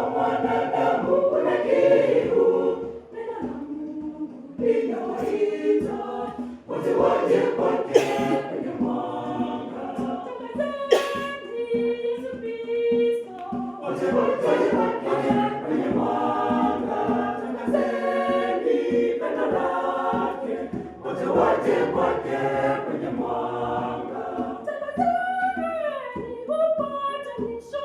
mwanadamu una kiu, neno la Mungu linawaita wote waje kwake kwenye mwanga. Tangazeni Yesu Kristo, wote waje kwake kwenye mwanga. Tangazeni pendo lake, wote waje kwake kwenye mwanga. Tangazeni upatanisho,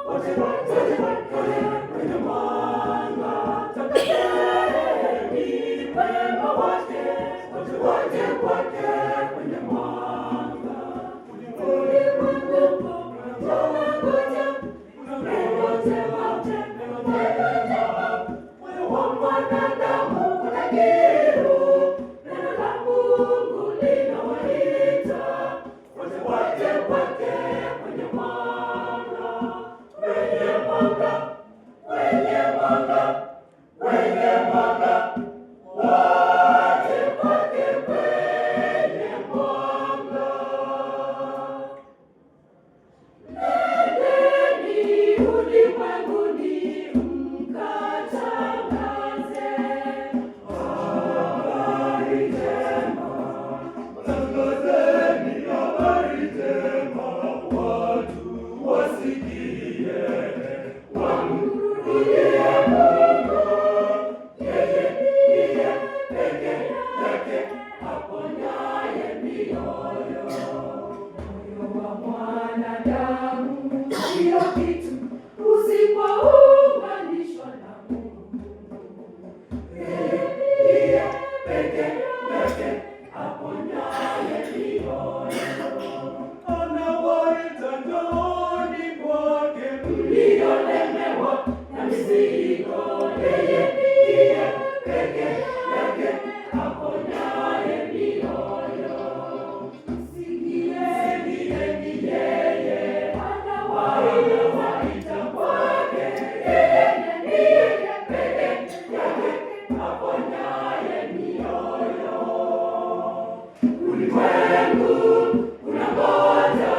wote waje kwake kwenye mwanga. Tangazeni wema wake, wote waje kwake kwenye mwanga. Ulimwengu unangoja, moyo wa mwanadamu una kiu, neno la Mungu linawaita wote waje kwake kwenye mwanga. Wenye mwanga, wenye mwanga, wenye mwanga, waje kwake kwenye mwanga. Nendeni ulimwenguni mkatangaze habari njema. Tangazeni habari njema, watu wasikie, wamrudie Mungu. Yeye ndiye peke yake aponyaye mioyo. Moyo wa mwanadamu sio kitu usipounganishwa na Mungu. Yeye ndiye peke yake aponyaye mioyo. Anawaita njooni kwake mliolemewa na mizigo. Yeye ndiye peke yake aponyaye mioyo. Sikieni yeye anawaita kwake. Yeye ndiye peke yake aponyaye mioyo. Ulimwengu unangoja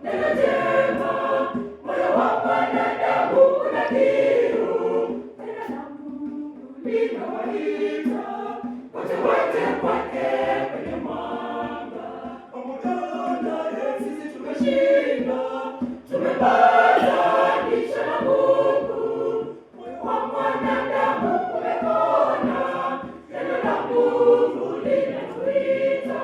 neno jema, moyo wa mwanadamu una kiu, neno la Mungu linawaita wote waje kwake kwenye mwanga. Pamoja naye sisi tumeshinda, tumepatanisha na Mungu. Moyo wa mwanadamu umepona, neno la Mungu linatuita,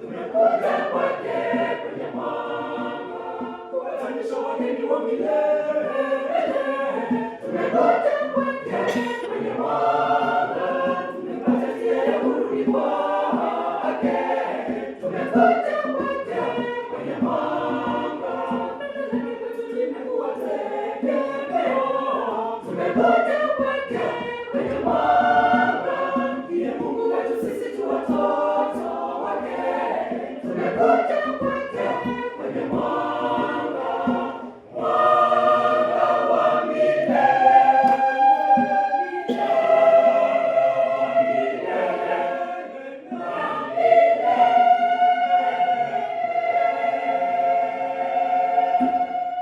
tumekuja kwake kwenye mwanga. Kupatanisha wageni wa milele, tumekuja kwake kwenye mwanga. Tumepata njia ya kurudi kwake, tumekuja kwake kwenye mwanga. Pendo lake kwetu limekuwa tegemeo, tumekuja kwake kwenye mwanga.